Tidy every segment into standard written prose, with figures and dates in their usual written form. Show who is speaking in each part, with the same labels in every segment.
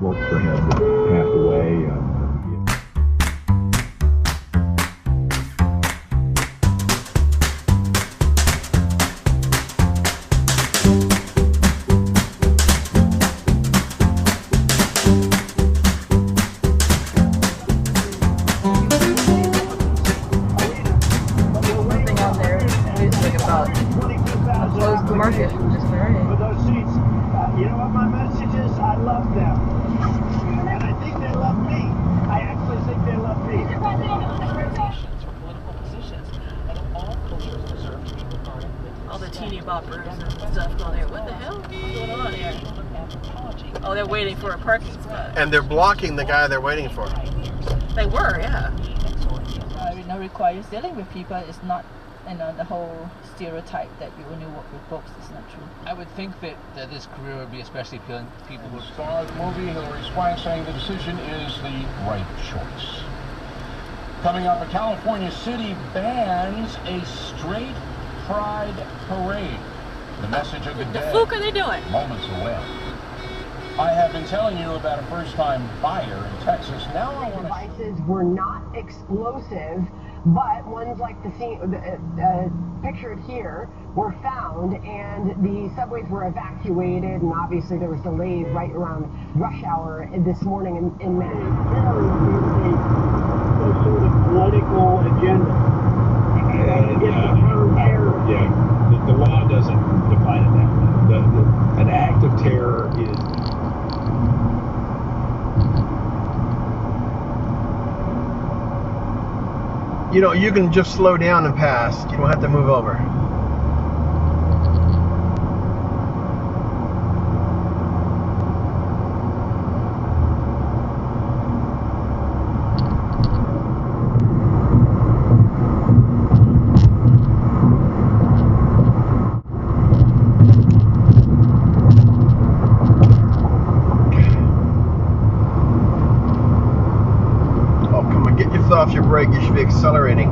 Speaker 1: worked for him that passed away.
Speaker 2: Oh, they're waiting for a parking spot.
Speaker 3: And they're blocking the guy they're waiting for.
Speaker 2: They were, yeah. Requires dealing with people. It's not, the whole stereotype that you only work with books is not true.
Speaker 4: I would think that this career would be especially appealing to people who
Speaker 5: saw the movie. Hillary's wife saying the decision is the right choice. Coming up, a California city bans a straight pride parade. The message of the day.
Speaker 2: The fuck are they doing?
Speaker 5: Moments away. I have been telling you about a first-time buyer in Texas. Now I want to...
Speaker 6: Devices were not explosive, but ones like the pictured here were found, and the subways were evacuated, and obviously there was delays right around rush hour this morning in Manhattan.
Speaker 7: Some sort of political agenda.
Speaker 1: The law doesn't define it that way. An act of terror is...
Speaker 3: You can just slow down and pass. You don't have to move over. Off your brake, you should be accelerating.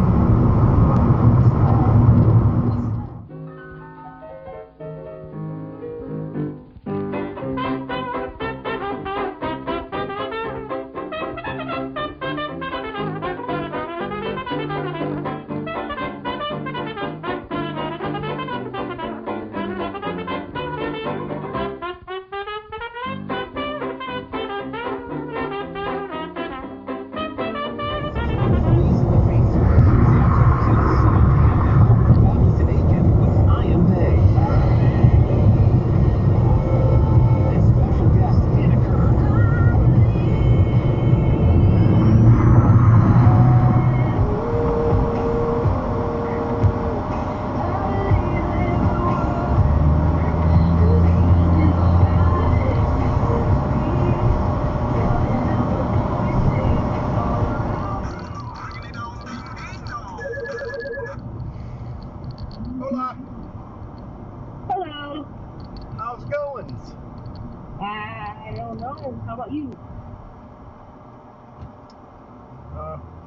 Speaker 7: I don't know. How about you?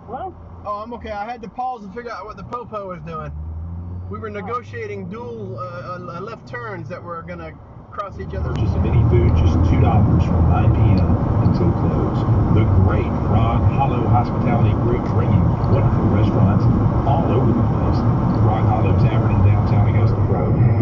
Speaker 7: What?
Speaker 3: Oh, I'm okay. I had to pause and figure out what the popo was doing. We were negotiating dual left turns that were going to cross each other.
Speaker 1: Just some mini food, just $2 from 9 p.m. until close. The great Frog Hollow Hospitality Group bringing wonderful restaurants all over the place. Frog Hollow Tavern in downtown Augusta.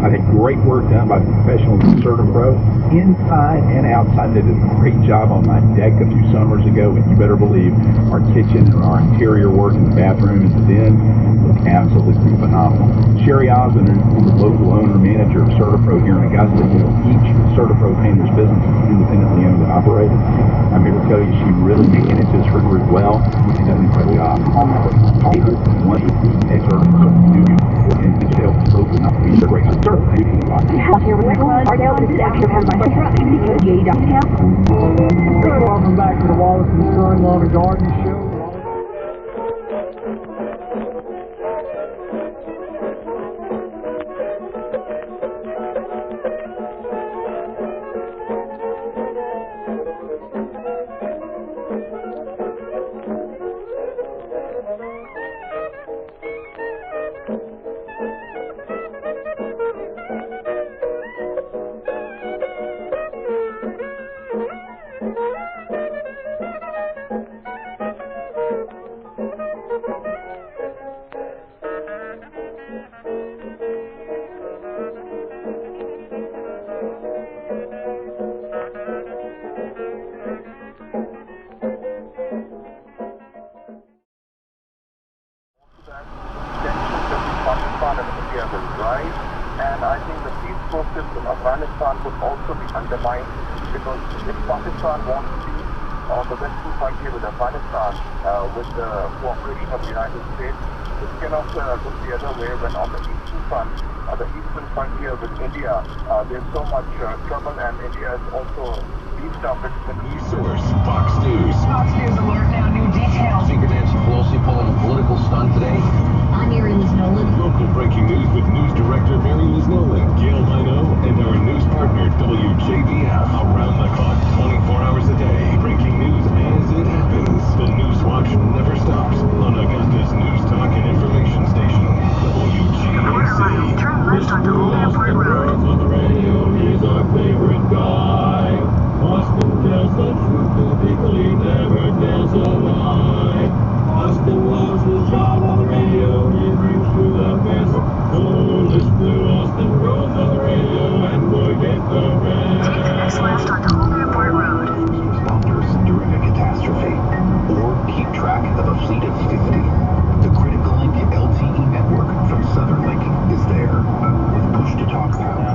Speaker 1: I've had great work done by professionals at CertaPro, inside and outside. They did a great job on my deck a few summers ago, and you better believe our kitchen and our interior work in the bathroom and the den look absolutely phenomenal. Sherry Osmond is the local owner-manager of CertaPro here in Augusta. Each CertaPro painter's business is independently owned and operated. I'm here to tell you she really manages her group well and does an incredible job. One at CertaPro, and detail open up to great service.
Speaker 6: Here with Nicholas Ardell, this is actually part of my truck.
Speaker 7: Welcome back to the Wallace and Son Lawn and Garden Show.
Speaker 8: relations with Afghanistan could also be undermined, because if Pakistan wants to be on the western frontier with Afghanistan with the cooperation of the United States, it cannot look the other way when on the eastern front, the eastern frontier with India, there's so much trouble, and India is also beefed up its
Speaker 1: News source, Fox News.
Speaker 6: Fox News alert now, new details.
Speaker 9: Speaker Nancy Pelosi pulling a political stunt today.
Speaker 10: I'm Mary Liz Nolan.
Speaker 1: Local breaking news with news director Mary Liz Nolan, Gail Mino, and our news partner WJBF. Around the clock, 24 hours a day. Breaking news as it happens. The News Watch never stops on Augusta's news talk and information station, WGAC.
Speaker 10: Turn left onto Old Airport Road.
Speaker 1: On the radio, he's our favorite guy. Austin tells the truth to people he never tells a lie. Austin loves his job on the radio, he brings you the best. So listen to Austin Rose on the radio and forget the rest.
Speaker 10: Take the next left onto Old Airport Road.
Speaker 9: Responders during a catastrophe, or keep track of a fleet of 50. The Critical Link LTE network from Southern Link is there, with push-to-talk power.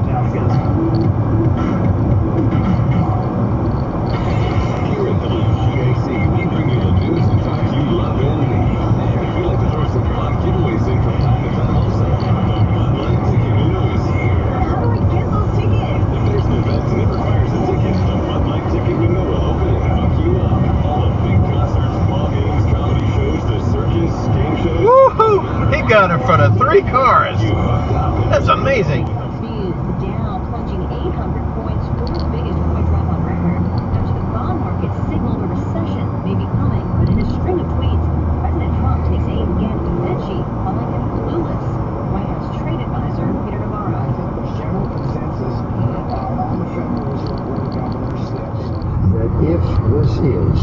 Speaker 1: Here at WGAC, we bring you the news and facts you love and need. And we like to throw some fun giveaways in from time to time also. The Bud Light Ticket Window is here.
Speaker 10: How do I get those tickets?
Speaker 1: If there's an event and it requires a ticket, the Bud Light Ticket Window will open and hook you up. All the big concerts, ball games, comedy shows, the circus, game shows.
Speaker 3: Woohoo! He got in front of 3 cars.
Speaker 1: You hooked up.
Speaker 3: That's amazing.
Speaker 10: Speeds down, plunging 800 points, fourth biggest point drop on record. After the bond market signaled a recession may be coming, but in a string of tweets, President Trump takes aim again at the Fed chief, calling him clueless. White House trade advisor Peter Navarro.
Speaker 9: I think there's general consensus on the Federal Reserve Board of Governors that if this is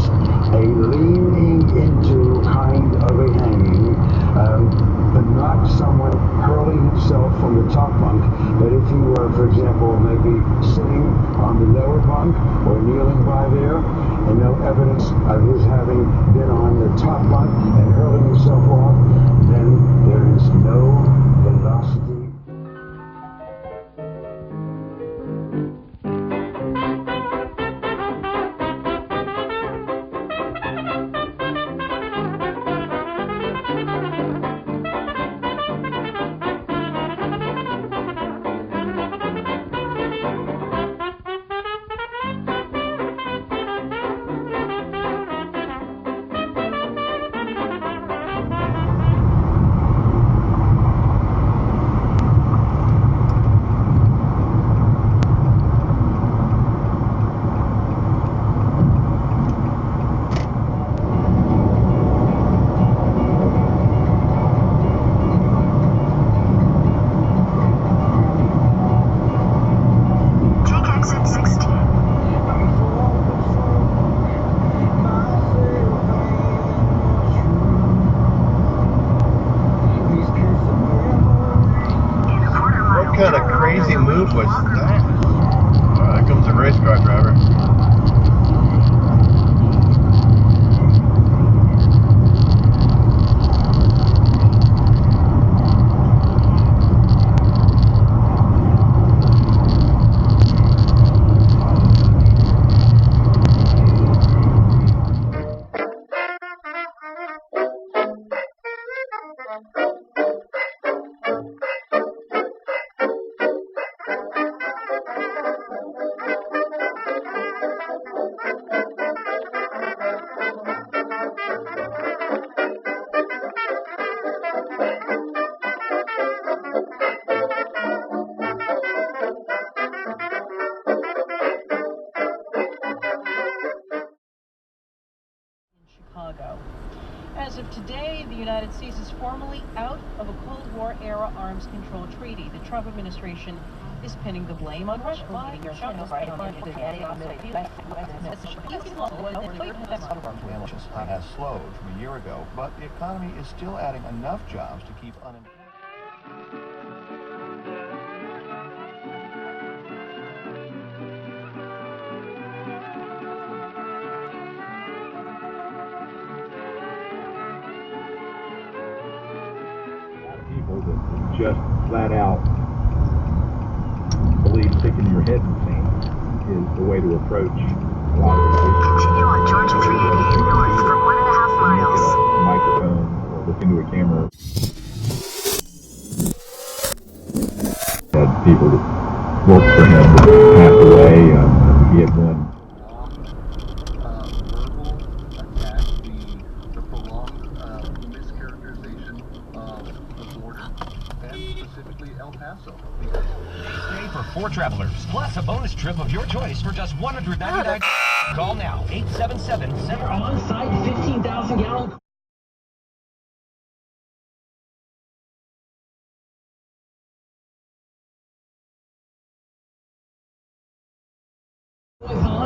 Speaker 9: a leaning into kind of a hanging, but not someone hurling himself from the top bunk, but if he were, for example, maybe sitting on the lower bunk or kneeling by there, and no evidence of his having been on the top bunk and hurling himself off, then there is no velocity.
Speaker 3: What kind of crazy move was that? Oh, there comes a race car driver.
Speaker 2: Chicago. As of today, the United States is formally out of a Cold War-era arms control treaty. The Trump administration is pinning the blame on Russia.
Speaker 11: Has slowed from a year ago, but the economy is still adding enough jobs to keep unemployment.
Speaker 1: People that just flat out actually sticking your head in the sand is the way to approach a lot of these issues.
Speaker 12: Continue on Georgia 388 north for 1.5 miles.
Speaker 1: Look at a microphone or look into a camera. Had people that worked for him passed away. He had one.
Speaker 11: Verbal attack, the prolonged mischaracterization of the border, and specifically El Paso.
Speaker 13: Stay for 4 travelers, plus a bonus trip of your choice for just $199. Call now, 877-7.
Speaker 14: On-site 15,000-gallon.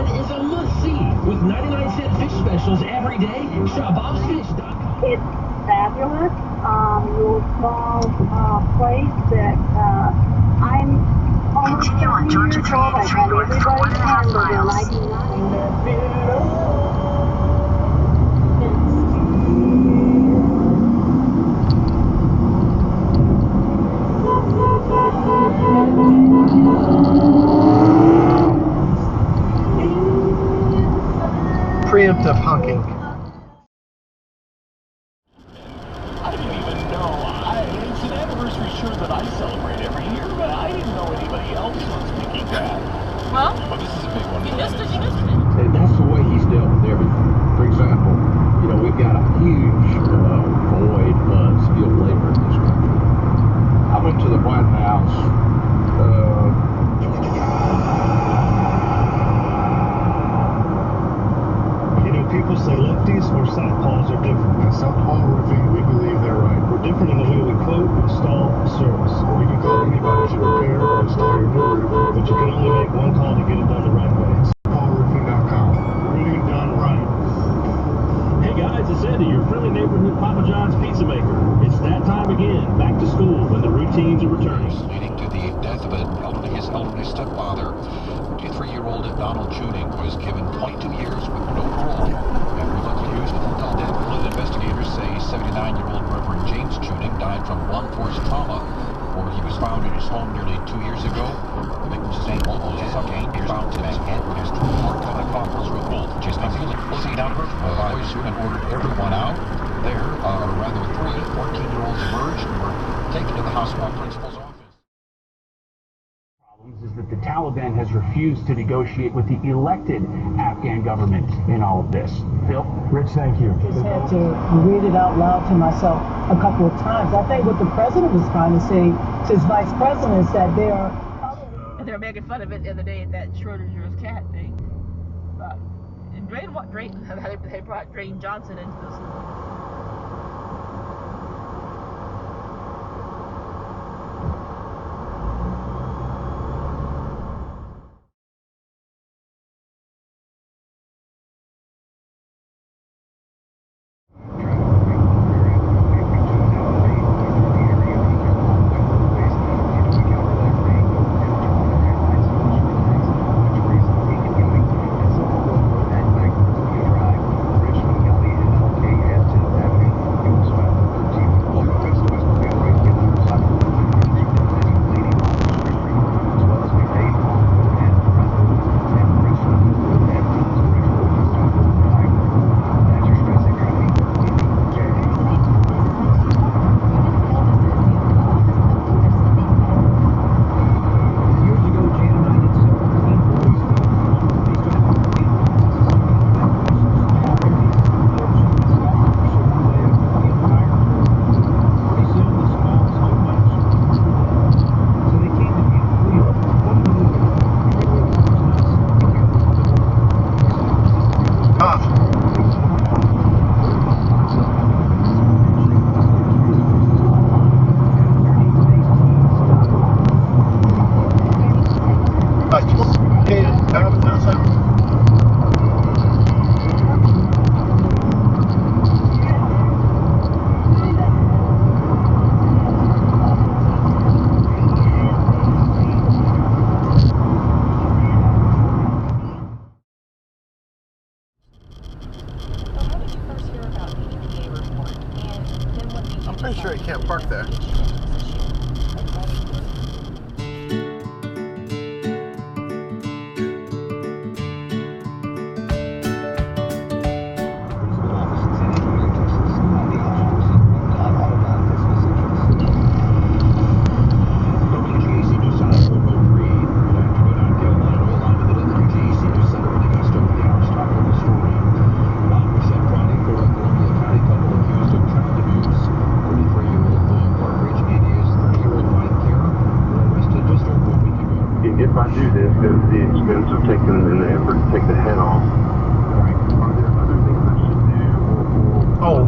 Speaker 14: Is a must-see with 99-cent fish specials every day. ShopOffsFish.com.
Speaker 15: It's fabulous. Little small place that I'm almost
Speaker 12: Continue on Georgia 383 north for 1.5 miles.
Speaker 15: I do not.
Speaker 3: Preemptive honking.
Speaker 5: I didn't even know. It's an anniversary sure that I celebrate every year, but I didn't know anybody else was thinking that.
Speaker 16: Well,
Speaker 5: but this is a big one.
Speaker 16: you missed it.
Speaker 9: And that's the way he's dealt with everything. For example, you know, we've got a huge void of skilled labor in this country. I went to the White House.
Speaker 17: People say lefties or southpaws are different. At Southpaw Roofing, we believe they're right. We're different in the way we quote, install, and service. We can call anybody to repair or install your new roof, but you can only make one call to get it done the right way. SouthpawRoofing.com. Roofing done right.
Speaker 14: Hey guys, it's Andy, your friendly neighborhood Papa John's pizza maker. It's that time again, back to school when the routines are returning.
Speaker 18: Leading to the death of his elderly stepfather, 53-year-old Donald Tuning was given 22 years with no parole. After he was accused of death, investigators say 79-year-old Reverend James Tuning died from blunt force trauma, where he was found in his home nearly 2 years ago. The victim's name was Sucking, found in Manhattan, his narcotic bottles were pulled. Just as he was down to boys who had ordered everyone out. There, rather 3 14-year-olds emerged and were taken to the hospital principal's office.
Speaker 19: Is that the Taliban has refused to negotiate with the elected Afghan government in all of this. Phil?
Speaker 7: Rich, thank you.
Speaker 20: Just had to read it out loud to myself a couple of times. I think what the president was trying to say to his vice president is that they are...
Speaker 16: And they're making fun of it the other day at that Schrodinger's cat thing. And they brought Dwayne Johnson into this.
Speaker 3: pretty sure you can't park there.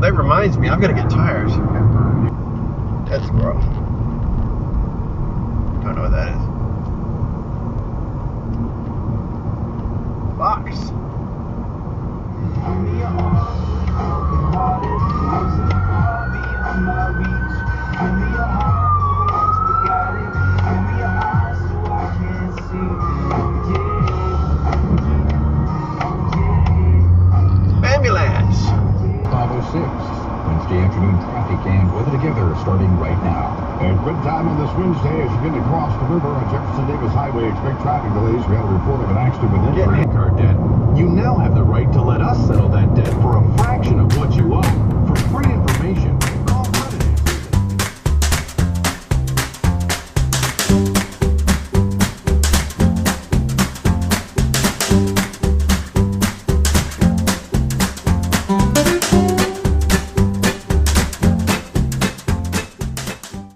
Speaker 3: that reminds me, I've got to get tires. That's gross. Don't know what that is. Box. Ambulance.
Speaker 18: 5:06. Wednesday afternoon traffic and weather together starting right now.
Speaker 5: And good time on this Wednesday as you get across the river on Jefferson Davis Highway. Expect traffic delays. We had a report of an accident with injury.
Speaker 1: Car debt. You now have the right